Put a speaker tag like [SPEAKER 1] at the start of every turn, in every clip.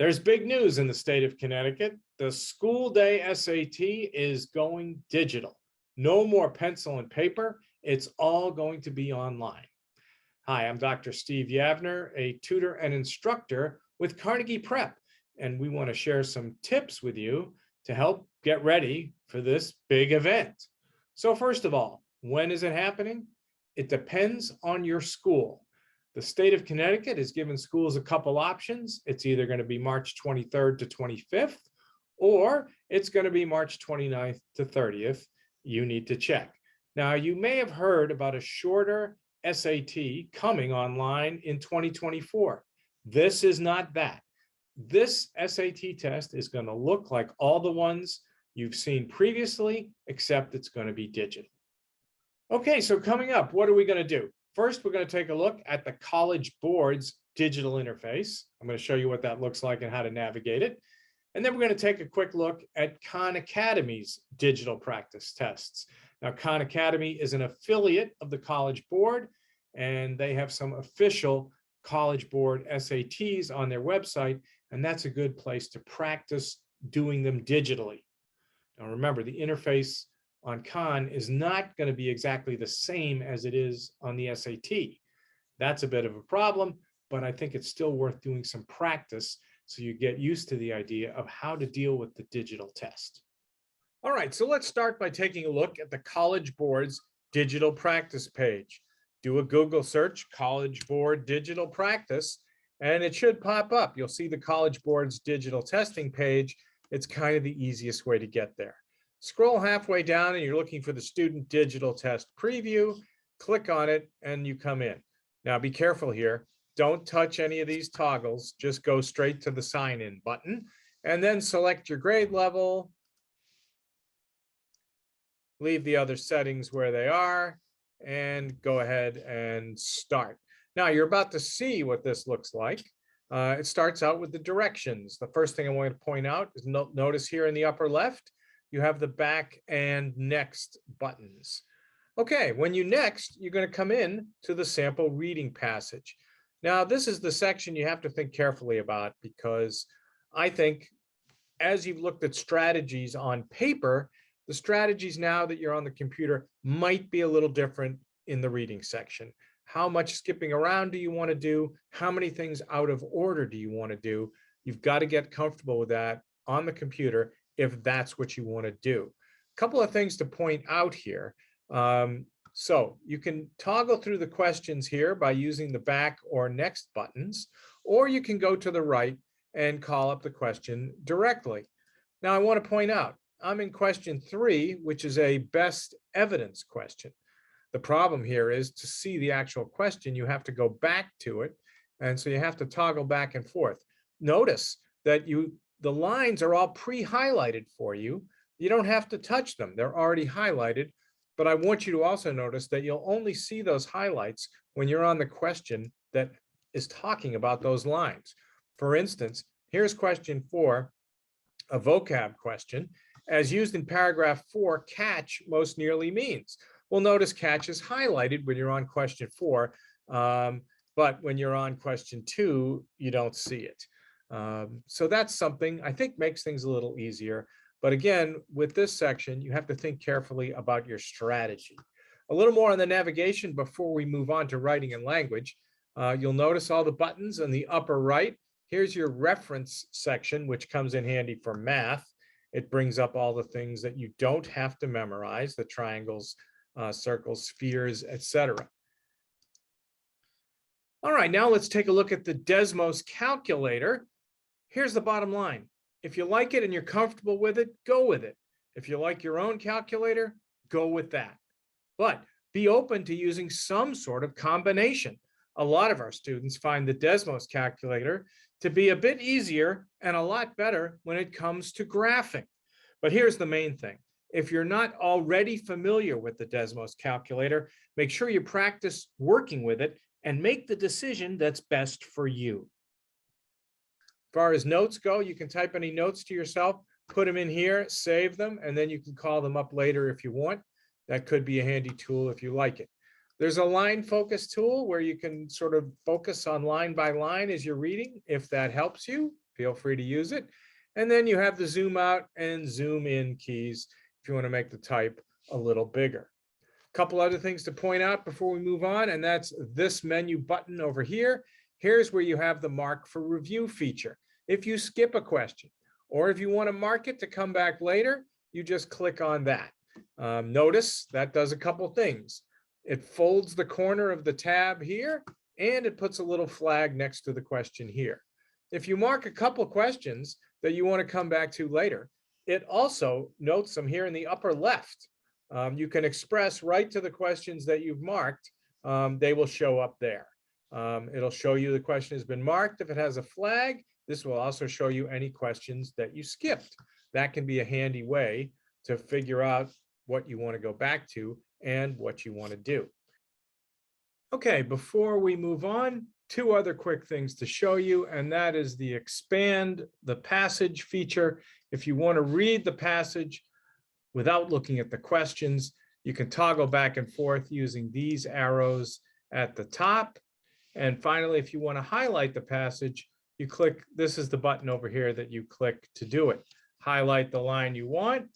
[SPEAKER 1] There's big news in the state of Connecticut. The school day SAT is going digital. No more pencil and paper. It's all going to be online. Hi, I'm Dr. Steve Yavner, a tutor and instructor with Carnegie Prep, and we want to share some tips with you to help get ready for this big event. So first of all, when is it happening? It depends on your school. The state of Connecticut has given schools a couple options. It's either going to be March 23rd to 25th, or it's going to be March 29th to 30th. You need to check. Now, you may have heard about a shorter SAT coming online in 2024. This is not that. This SAT test is going to look like all the ones you've seen previously, except it's going to be digital. Okay, so coming up, what are we going to do? First, we're going to take a look at the College Board's digital interface. I'm going to show you what that looks like and how to navigate it. And then we're going to take a quick look at Khan Academy's digital practice tests. Now, Khan Academy is an affiliate of the College Board, and they have some official College Board SATs on their website, and that's a good place to practice doing them digitally. Now, remember, the interface on Khan is not going to be exactly the same as it is on the SAT. That's a bit of a problem, but I think it's still worth doing some practice so you get used to the idea of how to deal with the digital test. All right, so let's start by taking a look at the College Board's digital practice page. Do a Google search, College Board Digital Practice, and it should pop up. You'll see the College Board's digital testing page. It's kind of the easiest way to get there. Scroll halfway down and you're looking for the Student Digital Test Preview. Click on it and you come in. Now be careful here. Don't touch any of these toggles. Just go straight to the sign in button and then select your grade level. Leave the other settings where they are and go ahead and start. Now you're about to see what this looks like. It starts out with the directions. The first thing I want to point out is notice here in the upper left, you have the back and next buttons. Okay, when you next, you're going to come in to the sample reading passage. Now, this is the section you have to think carefully about because I think as you've looked at strategies on paper, the strategies now that you're on the computer might be a little different in the reading section. How much skipping around do you want to do? How many things out of order do you want to do? You've got to get comfortable with that on the computer if that's what you want to do. A couple of things to point out here. So you can toggle through the questions here by using the back or next buttons, or you can go to the right and call up the question directly. Now I want to point out, I'm in question 3, which is a best evidence question. The problem here is to see the actual question, you have to go back to it. And so you have to toggle back and forth. Notice that the lines are all pre-highlighted for you. You don't have to touch them. They're already highlighted. But I want you to also notice that you'll only see those highlights when you're on the question that is talking about those lines. For instance, here's question 4, a vocab question. As used in paragraph 4, catch most nearly means. Well, notice catch is highlighted when you're on question 4, but when you're on question 2, you don't see it. So that's something I think makes things a little easier. But again, with this section, you have to think carefully about your strategy. A little more on the navigation before we move on to writing and language. You'll notice all the buttons on the upper right. Here's your reference section, which comes in handy for math. It brings up all the things that you don't have to memorize, the triangles, circles, spheres, etc. All right, now let's take a look at the Desmos calculator. Here's the bottom line. If you like it and you're comfortable with it, go with it. If you like your own calculator, go with that. But be open to using some sort of combination. A lot of our students find the Desmos calculator to be a bit easier and a lot better when it comes to graphing. But here's the main thing. If you're not already familiar with the Desmos calculator, make sure you practice working with it and make the decision that's best for you. As far as notes go, you can type any notes to yourself, put them in here, save them, and then you can call them up later if you want. That could be a handy tool if you like it. There's a line focus tool where you can sort of focus on line by line as you're reading, if that helps you. feel free to use it. And then you have the zoom out and zoom in keys if you want to make the type a little bigger. A couple other things to point out before we move on, and that's this menu button over here. Here's where you have the mark for review feature. If you skip a question, or if you want to mark it to come back later, you just click on that. Notice that does a couple things. It folds the corner of the tab here, and it puts a little flag next to the question here. If you mark a couple questions that you want to come back to later, it also notes them here in the upper left. You can express right to the questions that you've marked. They will show up there. It'll show you the question has been marked. If it has a flag, this will also show you any questions that you skipped. That can be a handy way to figure out what you want to go back to and what you want to do. Okay, before we move on, two other quick things to show you, and that is the expand the passage feature. If you want to read the passage without looking at the questions, you can toggle back and forth using these arrows at the top. And finally, if you want to highlight the passage, you click, this is the button over here that you click to do it. Highlight the line you want,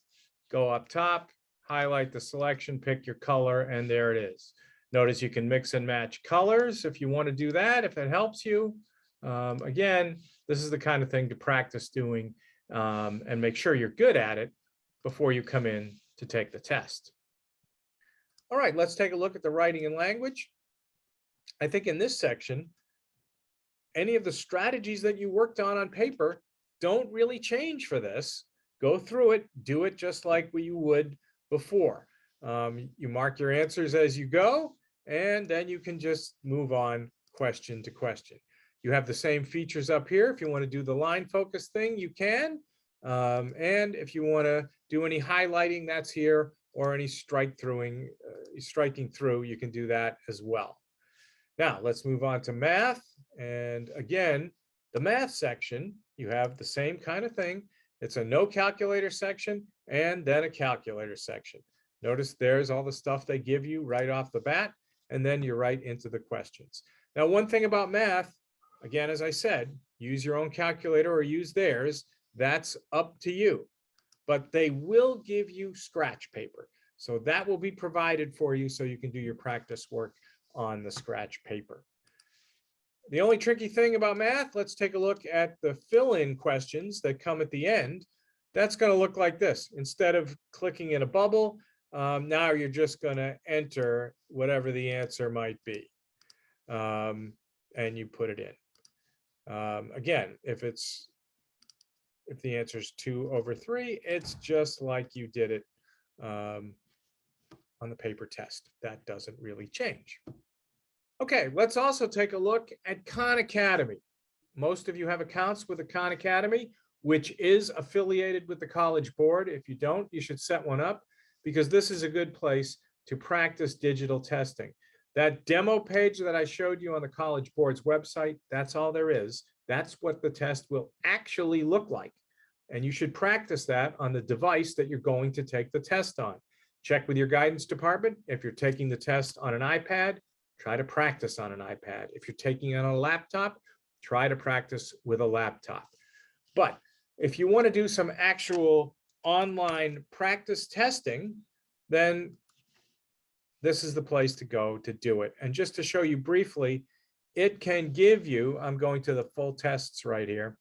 [SPEAKER 1] go up top, highlight the selection, pick your color, and there it is. Notice you can mix and match colors if you want to do that, if it helps you. Again, this is the kind of thing to practice doing and make sure you're good at it before you come in to take the test. All right, let's take a look at the writing and language. I think in this section, any of the strategies that you worked on paper don't really change for this. Go through it, do it just like you would before. You mark your answers as you go, and then you can just move on question to question. You have the same features up here. If you want to do the line focus thing, you can. And if you want to do any highlighting, that's here, or any striking through, you can do that as well. Now let's move on to math. And again, the math section, you have the same kind of thing. It's a no calculator section and then a calculator section. Notice there's all the stuff they give you right off the bat, and then you're right into the questions. Now, one thing about math, again, as I said, use your own calculator or use theirs. That's up to you. But they will give you scratch paper. So that will be provided for you so you can do your practice work on the scratch paper. The only tricky thing about math, let's take a look at the fill-in questions that come at the end. That's going to look like this. Instead of clicking in a bubble, now you're just going to enter whatever the answer might be, and you put it in. Again, if the answer is 2/3, it's just like you did it on the paper test. That doesn't really change. Okay, let's also take a look at Khan Academy. Most of you have accounts with the Khan Academy, which is affiliated with the College Board. If you don't, you should set one up, because this is a good place to practice digital testing. That demo page that I showed you on the College Board's website, that's all there is. That's what the test will actually look like. And you should practice that on the device that you're going to take the test on. Check with your guidance department. If you're taking the test on an iPad, try to practice on an iPad. If you're taking it on a laptop, try to practice with a laptop. But if you want to do some actual online practice testing, then this is the place to go to do it. And just to show you briefly, it can give you, I'm going to the full tests right here.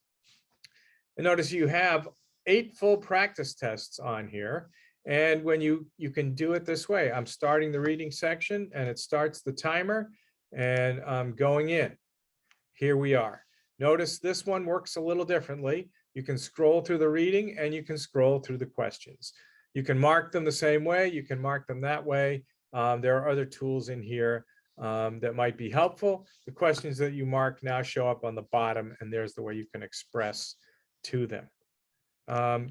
[SPEAKER 1] And notice you have 8 full practice tests on here. And when you can do it this way, I'm starting the reading section and it starts the timer and I'm going in. Here we are. Notice this one works a little differently. You can scroll through the reading and you can scroll through the questions. You can mark them the same way. You can mark them that way. There are other tools in here that might be helpful. The questions that you mark now show up on the bottom, and there's the way you can express to them.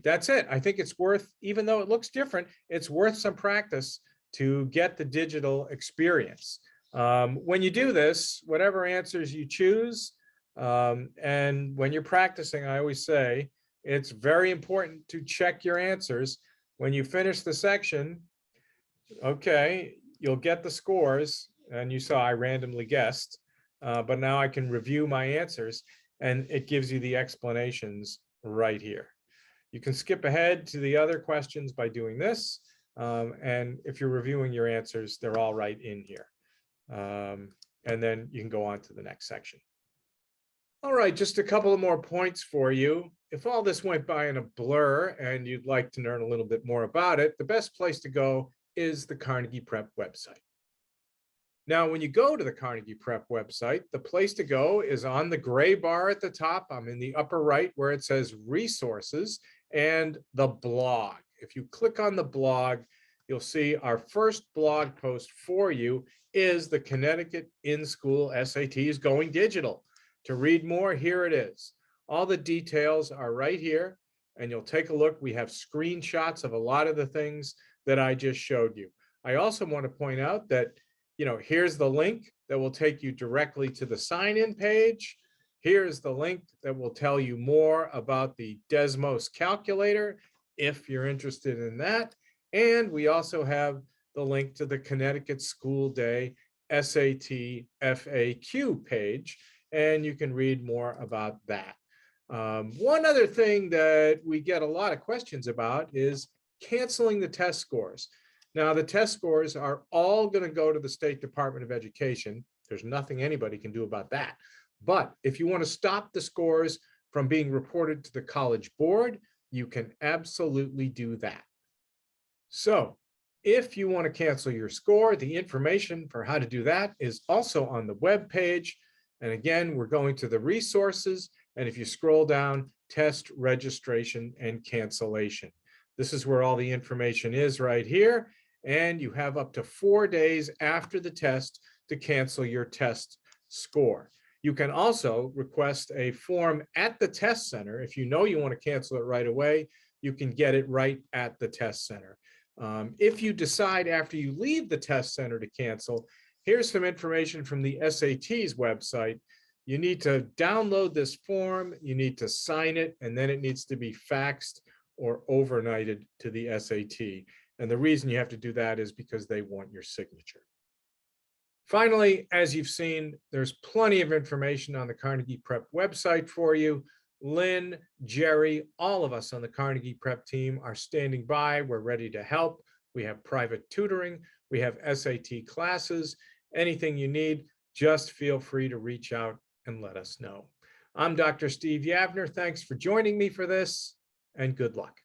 [SPEAKER 1] That's it. I think it's worth, even though it looks different, it's worth some practice to get the digital experience. When you do this, whatever answers you choose, and when you're practicing, I always say, it's very important to check your answers. When you finish the section, okay, you'll get the scores, and you saw I randomly guessed, but now I can review my answers. and it gives you the explanations right here. You can skip ahead to the other questions by doing this. And if you're reviewing your answers, they're all right in here. And then you can go on to the next section. All right, just a couple of more points for you. If all this went by in a blur and you'd like to learn a little bit more about it, the best place to go is the Carnegie Prep website. Now, when you go to the Carnegie Prep website, the place to go is on the gray bar at the top. I'm in the upper right where it says resources and the blog. If you click on the blog, you'll see our first blog post for you is the Connecticut in-school SATs going digital. To read more, here it is. All the details are right here, and you'll take a look. We have screenshots of a lot of the things that I just showed you. I also want to point out that, here's the link that will take you directly to the sign-in page. Here's the link that will tell you more about the Desmos calculator, if you're interested in that. And we also have the link to the Connecticut School Day SAT FAQ page, and you can read more about that. One other thing that we get a lot of questions about is canceling the test scores. Now, the test scores are all going to go to the State Department of Education. There's nothing anybody can do about that. But if you want to stop the scores from being reported to the College Board, you can absolutely do that. So if you want to cancel your score, the information for how to do that is also on the web page. And again, we're going to the resources. And if you scroll down, test registration and cancellation. This is where all the information is right here. And you have up to 4 days after the test to cancel your test score. You can also request a form at the test center. If you know you want to cancel it right away, you can get it right at the test center. If you decide after you leave the test center to cancel, here's some information from the SAT's website. You need to download this form, you need to sign it, and then it needs to be faxed or overnighted to the SAT. And the reason you have to do that is because they want your signature. Finally, as you've seen, there's plenty of information on the Carnegie Prep website for you. Lynn, Jerry, all of us on the Carnegie Prep team are standing by. We're ready to help. We have private tutoring. We have SAT classes. Anything you need, just feel free to reach out and let us know. I'm Dr. Steve Yavner. Thanks for joining me for this, and good luck.